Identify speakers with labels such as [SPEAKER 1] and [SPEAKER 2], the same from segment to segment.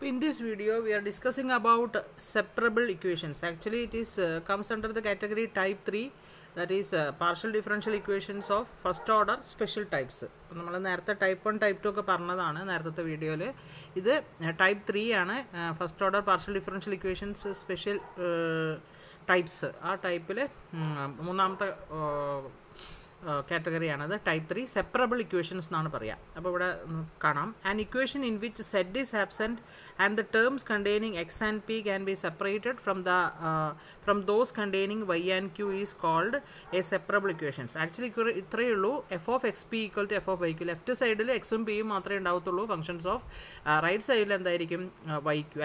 [SPEAKER 1] In this video, we are discussing about separable equations. Actually, it is comes under the category type 3, that is partial differential equations of first order special types. We have type 1, type 2 video. This is type 3 first order partial differential equations special types. That type category another type 3 separable equations an equation in which z is absent and the terms containing x and p can be separated from those containing y and q is called a separable equations. Actually f of xp equal to f of yq. Left side x and p functions of right side yq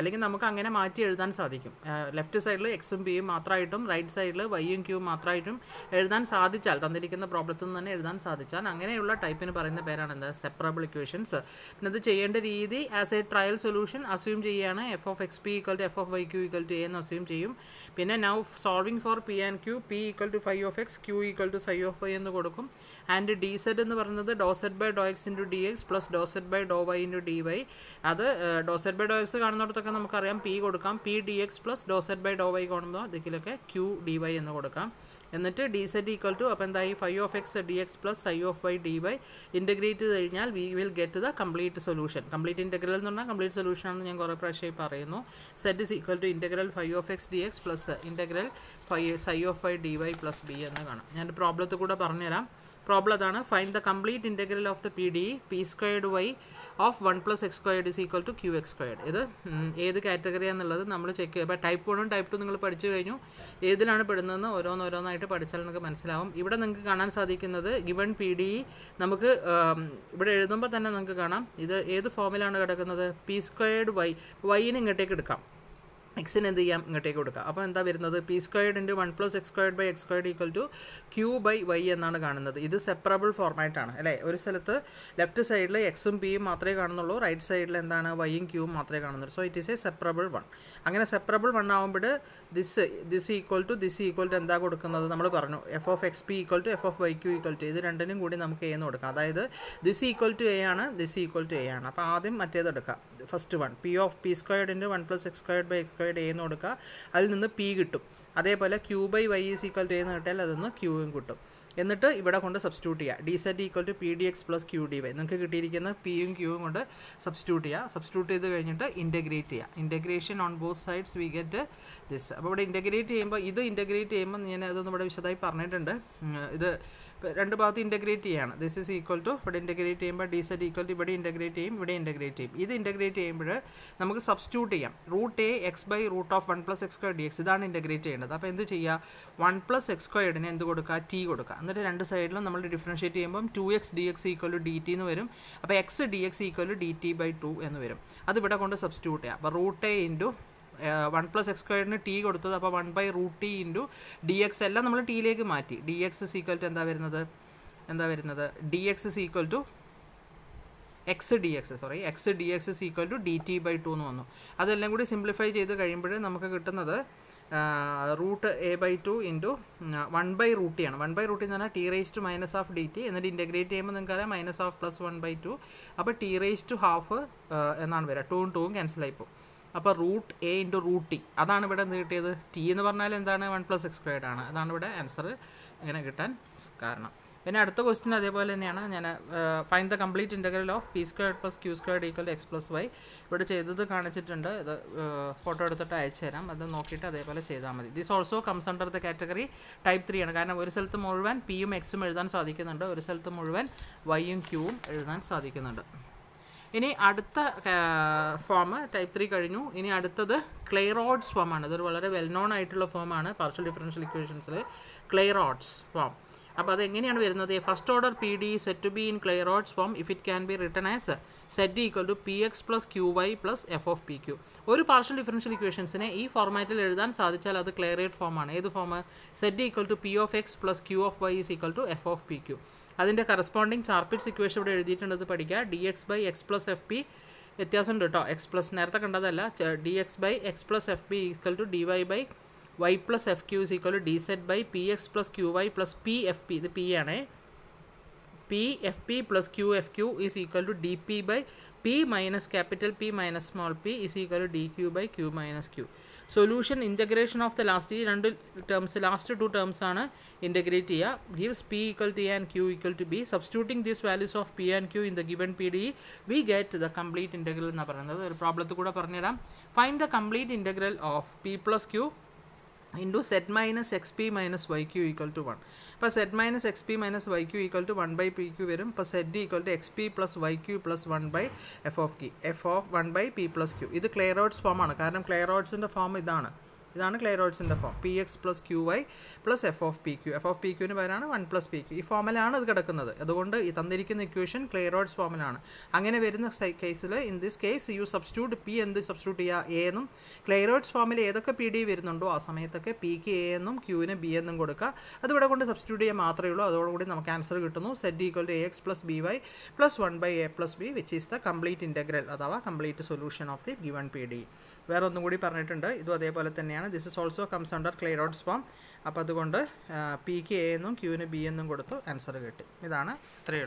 [SPEAKER 1] അല്ലെങ്കിൽ നമുക്ക് അങ്ങനെ മാറ്റി എഴുതാൻ സാധിക്കും. Left സൈഡിൽ എക്സും പിയും മാത്രമായിട്ടും right സൈഡിൽ വൈയും ക്യൂവും മാത്രമായിട്ടും എഴുതാൻ സാധിച്ചാൽ തന്നിരിക്കുന്ന പ്രോബ്ലത്തിൽ നിന്ന് തന്നെ എഴുതാൻ സാധിച്ചാൽ അങ്ങനെയുള്ള ടൈപ്പിന് പറയുന്ന പേരാണ് എന്താ സെപ്പറബിൾ ഇക്വേഷൻസ്. പിന്നെ ഇത് ചെയ്യേണ്ട രീതി as a trial solution assume ചെയ്യുകയാണ്. F of X P equal to F of Y Q equal to A എന്ന് അസ്യൂം ചെയ്യും. പിന്നെ now solving for P and Q P equal to phi of X Q equal to psi of Y എന്ന് കൊടുക്കും. And D Z എന്ന് പറയുന്നത് do Z by do X into D X plus do Z by do Y into D Y. അത് ഡോ Z by do X കാണുന്നിടത്തൊക്കെ നമുക്കറിയാം P കൊടുക്കാം. P D X plus do Z by do Y കാണുമ്പോൾ ഇതിലൊക്കെ Q d Y എന്ന് കൊടുക്കാം. എന്നിട്ട് D z equal to അപ്പോൾ എന്തായി phi of x d X plus psi of y d y integrate ചെയ്ത് കഴിഞ്ഞാൽ we will get the complete solution. Complete integral എന്ന് പറഞ്ഞാൽ കംപ്ലീറ്റ് സൊല്യൂഷൻ ആണെന്ന് ഞാൻ കുറേ പ്രാവശ്യം പറയുന്നു. Z is equal to integral phi of x d X plus integral psi of y d y plus b എന്ന് കാണാം. ഞാൻ പ്രോബ്ലത്തിൽ കൂടെ പറഞ്ഞുതരാം. പ്രോബ്ലം അതാണ്. Find the complete integral of the p D P squared y of 1 plus x squared is equal to q x squared. ഇത് ഏത് കാറ്റഗറിയാണെന്നുള്ളത് നമ്മൾ ചെക്ക് ചെയ്യുക. അപ്പോൾ ടൈപ്പ് 1 ടൈപ്പ് 2 നിങ്ങൾ പഠിച്ചു കഴിഞ്ഞു. ഏതിലാണ് പെടുന്നതെന്ന് ഓരോന്നായിട്ട് പഠിച്ചാൽ നിങ്ങൾക്ക് മനസ്സിലാവും. ഇവിടെ നിങ്ങൾക്ക് കാണാൻ സാധിക്കുന്നത് ഗിവൺ പി ഡി നമുക്ക് ഇവിടെ എഴുതുമ്പോൾ തന്നെ നിങ്ങൾക്ക് കാണാം ഇത് ഏത് ഫോമിലാണ് കിടക്കുന്നത്. പി സ്ക്വയർഡ് വൈ വൈന് ഇങ്ങോട്ടേക്ക് എടുക്കാം, എക്സിന് എന്ത് ചെയ്യാം ഇങ്ങോട്ടേക്ക് കൊടുക്കാം. അപ്പോൾ എന്താ വരുന്നത് p squared into 1 plus x squared by x squared equal to q by y എന്നാണ് കാണുന്നത്. ഇത് സെപ്പറബിൾ ഫോർമാറ്റാണ് അല്ലേ. ഒരു സ്ഥലത്ത് ലെഫ്റ്റ് സൈഡിൽ എക്സും പിയും മാത്രമേ കാണുന്നുള്ളൂ, റൈറ്റ് സൈഡിൽ എന്താണ് വൈയും ക്യൂവും മാത്രമേ കാണുന്നുള്ളൂ. So it is a separable one. അങ്ങനെ സെപ്പറബിൾ വൺ ആകുമ്പോൾ ദിസ് ഈക്വൽ ടു എന്താ കൊടുക്കുന്നത് നമ്മൾ പറഞ്ഞു. F of X P equal to F of Y Q equal to ഇത് രണ്ടിനും കൂടി നമുക്ക് എ എന്ന് കൊടുക്കാം. അതായത് ദിസ് ഈക്വൽ ടു എ ആണ്, ദിസ് ഈക്വൽ ടു എ ആണ്. അപ്പോൾ ആദ്യം മറ്റേത് എടുക്കാം. First one p of p squared into 1 plus x squared by x squared A എന്ന് കൊടുക്കുക. അതിൽ നിന്ന് പി കിട്ടും. അതേപോലെ q by y is equal to A എന്ന് കിട്ടിയാൽ അതിൽ നിന്ന് ക്യൂവും കിട്ടും. എന്നിട്ട് ഇവിടെ കൊണ്ട് സബ്സ്റ്റിറ്റ്യൂട്ട് ചെയ്യുക. D z equal to p D X plus q d y നിങ്ങൾക്ക് കിട്ടിയിരിക്കുന്ന പിയും ക്യൂവും കൊണ്ട് സബ്സ്റ്റിറ്റ്യൂട്ട് ചെയ്യുക. സബ്സ്റ്റിറ്റ്യൂട്ട് ചെയ്ത് കഴിഞ്ഞിട്ട് ഇൻറ്റഗ്രേറ്റ് ചെയ്യുക. Integration on both sides we get this. അപ്പോൾ ഇവിടെ ഇൻറ്റഗ്രേറ്റ് ചെയ്യുമ്പോൾ ഞാൻ അതൊന്നും ഇവിടെ വിശദമായി പറഞ്ഞിട്ടുണ്ട്. ഇത് രണ്ട് ഭാഗത്ത് ഇൻറ്റഗ്രേറ്റ് ചെയ്യാണ്. ദിസ് ഈസ് ഈക്വൽ ടു ഇവിടെ ഇൻറ്റഗ്രേറ്റ് ചെയ്യുമ്പോൾ ഡി സെഡ് ഈക്വൽ ടു ഇവിടെ ഇൻറ്റഗ്രേറ്റ് ചെയ്യും, ഇവിടെ ഇൻറ്റഗ്രേറ്റ് ചെയ്യും. ഇത് ഇൻറ്റഗ്രേറ്റ് ചെയ്യുമ്പോൾ നമുക്ക് സബ്സ്റ്റിറ്റ്യൂട്ട് ചെയ്യാം. Root a x by root of 1 plus x square d x ഇതാണ് ഇൻറ്റഗ്രേറ്റ് ചെയ്യേണ്ടത്. അപ്പോൾ എന്ത് ചെയ്യുക 1 പ്ലസ് എക്സ് സ്ക്വയർഡിന് എന്ത് കൊടുക്കുക ടി കൊടുക്കുക. എന്നിട്ട് രണ്ട് സൈഡിലും നമ്മൾ ഡിഫറൻഷ്യേറ്റ് ചെയ്യുമ്പോൾ 2x d x equal to d t എന്ന് വരും. അപ്പോൾ x d x equal to d t by 2 എന്ന് വരും. അത് ഇവിടെ കൊണ്ട് സബ്സ്റ്റിറ്റ്യൂട്ട് ചെയ്യാം. അപ്പോൾ root a into 1 plus x സ്ക്വയറിന് ടി കൊടുത്തത്. അപ്പോൾ 1 by root t into D x എല്ലാം നമ്മൾ ടിയിലേക്ക് മാറ്റി. ഡി എക്സ് ഈക്വൽ ടു എന്താ വരുന്നത് d x is equal to x d x is equal to d t by 2 എന്ന് വന്നു. അതെല്ലാം കൂടി സിംപ്ലിഫൈ ചെയ്ത് കഴിയുമ്പോൾ നമുക്ക് കിട്ടുന്നത് root a by 2 into 1 by root t ആണ്. 1 ബൈ റൂട്ട് എന്ന് പറഞ്ഞാൽ t raise to minus of d t. എന്നിട്ട് ഇൻറ്റഗ്രേറ്റ് ചെയ്യുമ്പോൾ നിങ്ങൾക്ക് അറിയാം മൈനസ് ഓഫ് പ്ലസ് 1 ബൈ 2. അപ്പോൾ ടി റേസ് ടു ഹാഫ് എന്നാണ് വരിക. 2 2 ക്യാൻസൽ ആയിപ്പോൾ. അപ്പോൾ root a into root t അതാണ് ഇവിടെ കിട്ടിയത്. ടി എന്ന് പറഞ്ഞാൽ എന്താണ് 1 പ്ലസ് എക്സ് സ്ക്വയർഡ് ആണ്. അതാണ് ഇവിടെ ആൻസർ ഇങ്ങനെ കിട്ടാൻ കാരണം. പിന്നെ അടുത്ത ക്വസ്റ്റ്യൻ അതേപോലെ തന്നെയാണ്. ഞാൻ find the complete integral of p squared plus q squared equal x plus y ഇവിടെ ചെയ്തത് കാണിച്ചിട്ടുണ്ട്. ഇത് ഫോട്ടോ എടുത്തിട്ട് അയച്ചു തരാം. അത് നോക്കിയിട്ട് അതേപോലെ ചെയ്താൽ മതി. This also comes under the category type 3 ആണ്. കാരണം ഒരു സ്ഥലത്ത് മുഴുവൻ പിയും എക്സും എഴുതാൻ സാധിക്കുന്നുണ്ട്, ഒരു സ്ഥലത്ത് മുഴുവൻ വൈയും ക്യൂവും എഴുതാൻ സാധിക്കുന്നുണ്ട്. ഇനി അടുത്ത ഫോം ടൈപ്പ് 3 കഴിഞ്ഞു. ഇനി അടുത്തത് ക്ലെയ്റോഡ്സ് ഫോമാണ്. ഇതൊരു വളരെ വെൽ നോൺ ആയിട്ടുള്ള ഫോമാണ് പാർഷ്യൽ ഡിഫറൻഷ്യൽ ഇക്വേഷൻസിൽ ക്ലെയ്റോഡ്സ് ഫോം. അപ്പോൾ അതെങ്ങനെയാണ് വരുന്നത്. First order P D said to be in Clairaut's form if it can be written as Z equal to P X plus Q Y plus F of P Q. ഒരു partial differential ഇക്വേഷൻസിനെ ഈ ഫോർമാറ്റിൽ എഴുതാൻ സാധിച്ചാൽ അത് Clairaut ഫോമാണ്. ഏത് form Z equal to P of X plus Q of Y is equal to F of P Q. അതിൻ്റെ കറസ്പോണ്ടിങ് ചാർപിറ്റ്സ് ഇക്വേഷൻ ഇവിടെ എഴുതിയിട്ടുണ്ട്. അത് പഠിക്കുക. D X by X plus F P വ്യത്യാസമുണ്ട് കേട്ടോ. എക്സ് പ്ലസ് നേരത്തെ കണ്ടതല്ല. D X by X plus F P equal to D Y by y plus fq is equal to dz by px plus qy plus pfp. ഇത് p ആണ്. pfp plus qfq is equal to dp by P minus capital P minus small p is equal to dq by q minus q. Solution integration of the last terms, last two terms are integrate here, gives p equal to a and q equal to b. Substituting these values of p and q in the given PDE, we get the complete integral. Problem find the complete integral of p plus q into z minus xp minus yq equal to 1. For z minus xp minus yq equal to 1 by pq verum. For z equal to xp plus yq plus 1 by f of q. F of 1 by p plus q. This is Clairaut's form. Clairaut's in the form is Clairaut's in the form px plus qy plus f of pq. F of pq is 1 plus pq. This formula is the equation Clairaut's formula. In this case, you substitute p and substitute a. Clairaut's formula is pd pk a and q in b and substitute a answer z equal to ax plus by plus 1 by a plus b, which is the complete integral. That is complete solution of the given PDE. This is also comes under Clairaut's form. Pk a and q in b and answer. This is